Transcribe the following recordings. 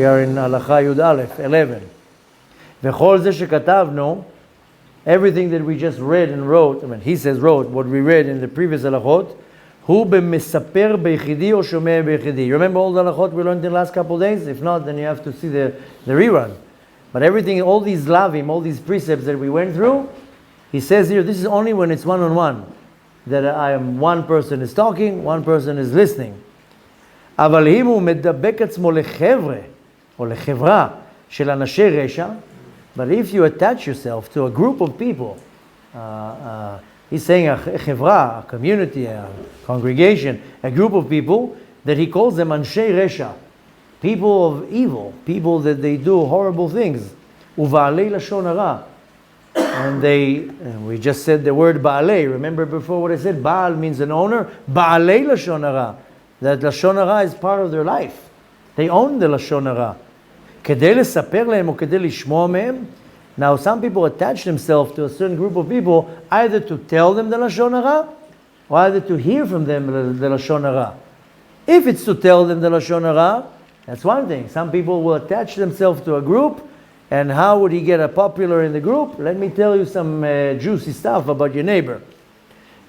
are in Halacha Yud Aleph, 11. V'chol ze shekatavnu, everything that we just read and wrote, he says wrote, what we read in the previous halachot, hu b'mesaper b'echidi or shomeh b'echidi. You remember all the halachot we learned in the last couple of days? If not, then you have to see the rerun. But everything, all these lavim, all these precepts that we went through, he says here, this is only when it's one-on-one, that one person is talking, one person is listening. אבל אם הוא מדבק עצמו לחבר'ה, או לחברה של אנשי רשע, but if you attach yourself to a group of people, he's saying a חברה, a community, a congregation, a group of people, that he calls them אנשי רשע, people of evil, people that they do horrible things, ובעלי לשון הרע. And we just said the word ba'alei. Remember before what I said? Baal means an owner. Ba'alei Lashon Harah. That Lashon Harah is part of their life. They own the Lashon Harah. כדי לספר להם או כדי לשמוע מהם. Now some people attach themselves to a certain group of people either to tell them the Lashon Harah or either to hear from them the Lashon Harah. If it's to tell them the Lashon Harah, that's one thing. Some people will attach themselves to a group. And how would he get popular in the group? Let me tell you some juicy stuff about your neighbor.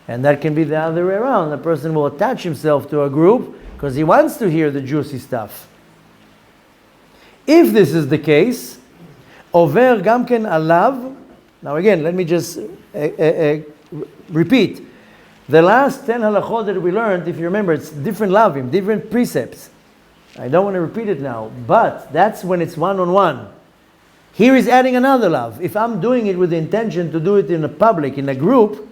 And that can be the other way around. The person will attach himself to a group because he wants to hear the juicy stuff. If this is the case, over gam ken alav. Now again, let me just repeat. The last 10 halachot that we learned, if you remember, it's different lavim, different precepts. I don't want to repeat it now, but that's when it's one-on-one. Here he's adding another lav. If I'm doing it with the intention to do it in a public, in a group,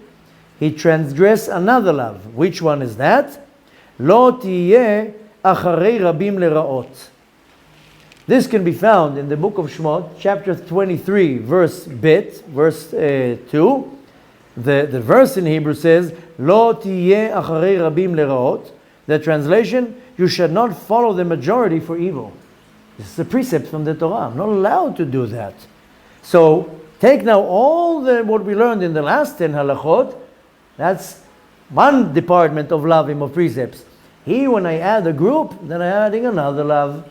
he transgress another lav. Which one is that? Lo tiyeh acharei rabim leraot. This can be found in the book of Shmot, chapter 23, verse 2. The verse in Hebrew says, Lo tiyeh acharei rabim leraot. The translation, you should not follow the majority for evil. This is a precept from the Torah. I'm not allowed to do that. So take now all what we learned in the last 10 halachot. That's one department of lavim, of precepts. Here, when I add a group, then I'm adding another lav.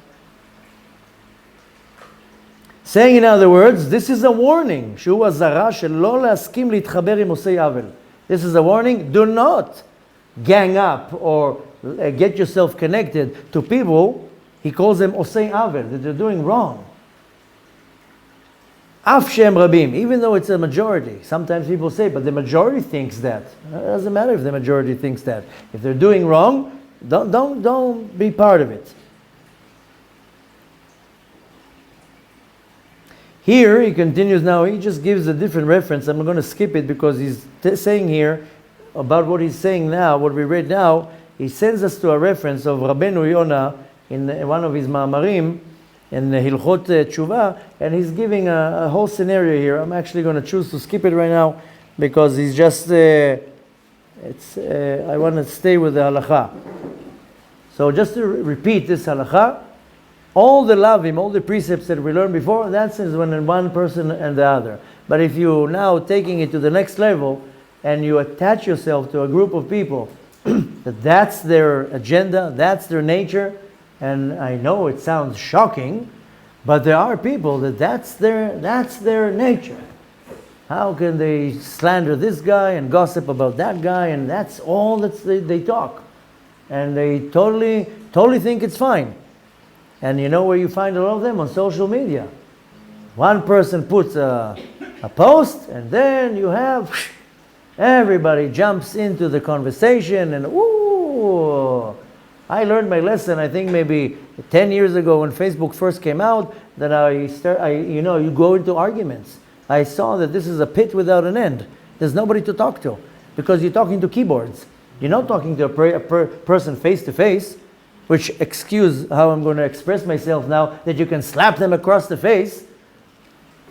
Saying in other words, this is a warning. שהוא אזהרה שלא להסכים להתחבר עם עושי עוול. This is a warning. Do not gang up or get yourself connected to people. He calls them osei avel, that they're doing wrong. Af shem rabim, even though it's a majority. Sometimes people say, but the majority thinks that. It doesn't matter if the majority thinks that. If they're doing wrong, don't be part of it. Here he continues now, he just gives a different reference. I'm going to skip it because he's saying here about what he's saying now, what we read now. He sends us to a reference of Rabbeinu Yonah in one of his ma'amarim, in Hilchot Tshuva, and he's giving a whole scenario here. I'm actually going to choose to skip it right now because he's just, I want to stay with the halacha. So just to repeat this halacha, all the lavim, all the precepts that we learned before, that's when one person and the other. But if you now taking it to the next level and you attach yourself to a group of people, that's their agenda, that's their nature, and I know it sounds shocking, but there are people that's their nature. How can they slander this guy and gossip about that guy, and that's all that they talk. And they totally think it's fine. And you know where you find a lot of them? On social media. One person puts a post, and then you have everybody jumps into the conversation, and ooh. I learned my lesson, I think maybe 10 years ago when Facebook first came out, that you go into arguments. I saw that this is a pit without an end. There's nobody to talk to because you're talking to keyboards. You're not talking to a person face to face, which, excuse how I'm going to express myself now, that you can slap them across the face.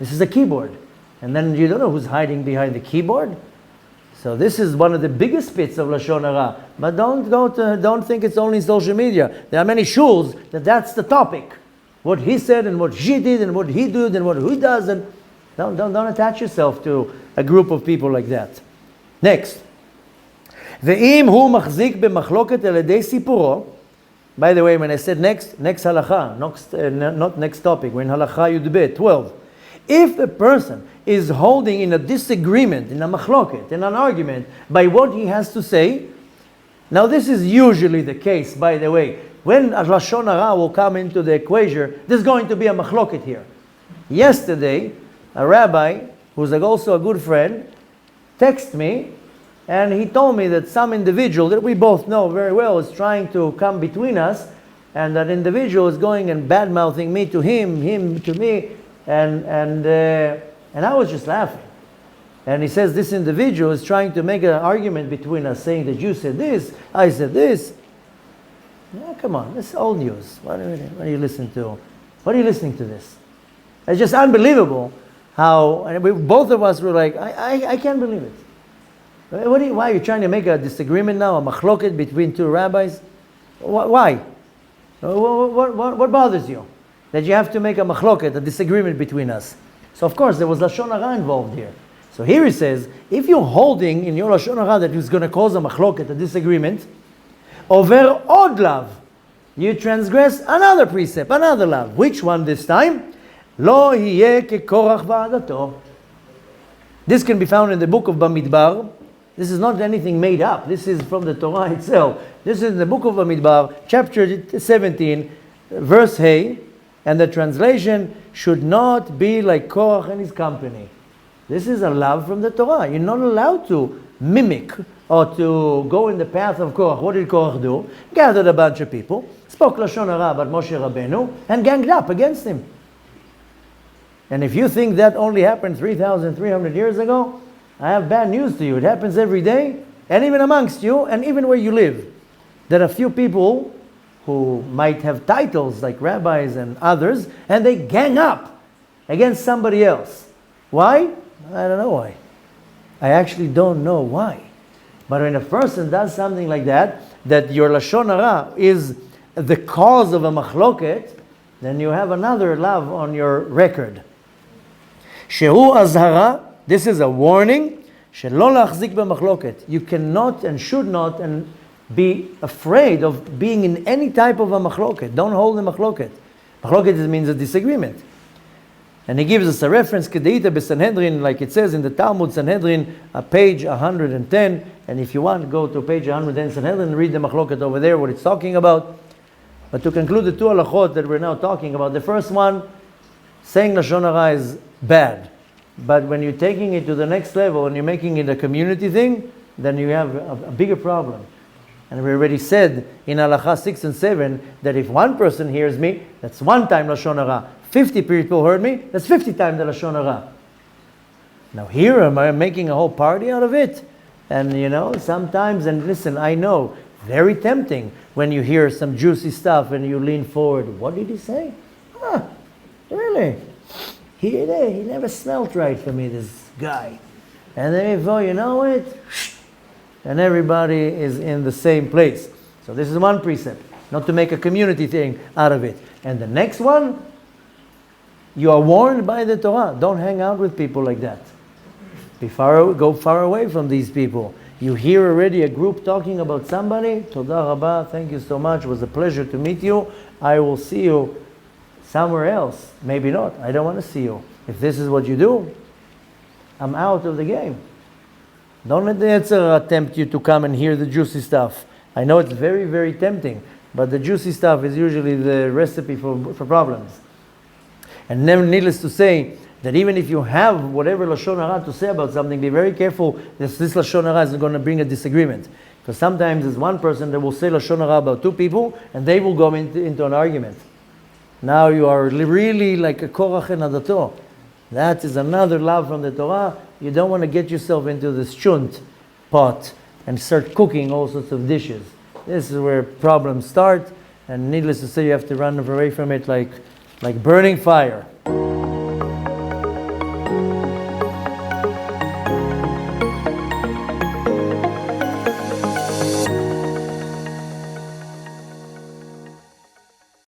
This is a keyboard. And then you don't know who's hiding behind the keyboard. So this is one of the biggest pits of Lashon Harah. But don't think it's only social media. There are many shuls that's the topic. What he said and what she did and what he did and what he does. And don't attach yourself to a group of people like that. Next. ואם הוא מחזיק במחלוקת על ידי סיפורו, By the way, when I said next halacha, not next topic, we're in halacha Yudbet 12. If a person is holding in a disagreement, in a machloket, in an argument, by what he has to say, now this is usually the case, by the way. When Lashon Harah will come into the equation, there's going to be a machloket here. Yesterday, a rabbi, who's also a good friend, texted me, and he told me that some individual that we both know very well is trying to come between us, and that individual is going and bad-mouthing me to him to me, and I was just laughing. And he says this individual is trying to make an argument between us, saying that you said this, I said this. Yeah, come on, this is old news. What are you listening to? What are you listening to this? It's just unbelievable how, and both of us were like, I can't believe it. Why are you trying to make a disagreement now, a machloket between two rabbis? Why? What bothers you? That you have to make a machloket, a disagreement between us. So of course there was Lashon Harah involved here. So here he says, if you're holding in your Lashon Harah that is going to cause a machloket, a disagreement, over od lav, you transgress another precept, another lav. Which one this time? Lo yeh kekorach va'adato. This can be found in the book of Bamidbar. This is not anything made up. This is from the Torah itself. This is in the book of Bamidbar, chapter 17, verse Hey, and the translation should not be like Korach and his company. This is a law from the Torah. You're not allowed to mimic or to go in the path of Korach. What did Korach do? Gathered a bunch of people, spoke Lashon Harah about Moshe Rabbeinu, and ganged up against him. And if you think that only happened 3,300 years ago, I have bad news to you. It happens every day, and even amongst you, and even where you live. There are a few people who might have titles like rabbis and others, and they gang up against somebody else. Why? I don't know why. I actually don't know why. But when a person does something like that, that your Lashon Harah is the cause of a machloket, then you have another lav on your record. Shehu azhara, this is a warning. Shelo lachzik b'machloket. You cannot and should not and be afraid of being in any type of a machloket. Don't hold a machloket. Machloket means a disagreement. And he gives us a reference, Kedeita b'Sanhedrin, like it says in the Talmud Sanhedrin, page 110. And if you want, go to page 110 Sanhedrin and read the machloket over there, what it's talking about. But to conclude the two halachot that we're now talking about, the first one, saying Lashon Harah is bad. But when you're taking it to the next level and you're making it a community thing, then you have a bigger problem. And we already said in Halacha 6 and 7 that if one person hears me, that's one time Lashon Harah. 50 people heard me, that's 50 times the Lashon Harah. Now here am I making a whole party out of it? And sometimes, and listen, I know, very tempting when you hear some juicy stuff and you lean forward. What did he say? Really? He never smelled right for me, this guy. And then before you know it, and everybody is in the same place. So this is one precept, not to make a community thing out of it. And the next one, you are warned by the Torah. Don't hang out with people like that. Go far away from these people. You hear already a group talking about somebody. Toda Rabba, thank you so much. It was a pleasure to meet you. I will see you somewhere else. Maybe not. I don't want to see you. If this is what you do, I'm out of the game. Don't let the Yetzer tempt you to come and hear the juicy stuff. I know it's very, very tempting, but the juicy stuff is usually the recipe for problems. And needless to say, that even if you have whatever Lashon Harah to say about something, be very careful that this Lashon Harah is going to bring a disagreement. Because sometimes there's one person that will say Lashon Harah about two people, and they will go into an argument. Now you are really like a Korach and Adato. That is another love from the Torah. You don't want to get yourself into this chunt pot and start cooking all sorts of dishes. This is where problems start, and needless to say, you have to run away from it like burning fire.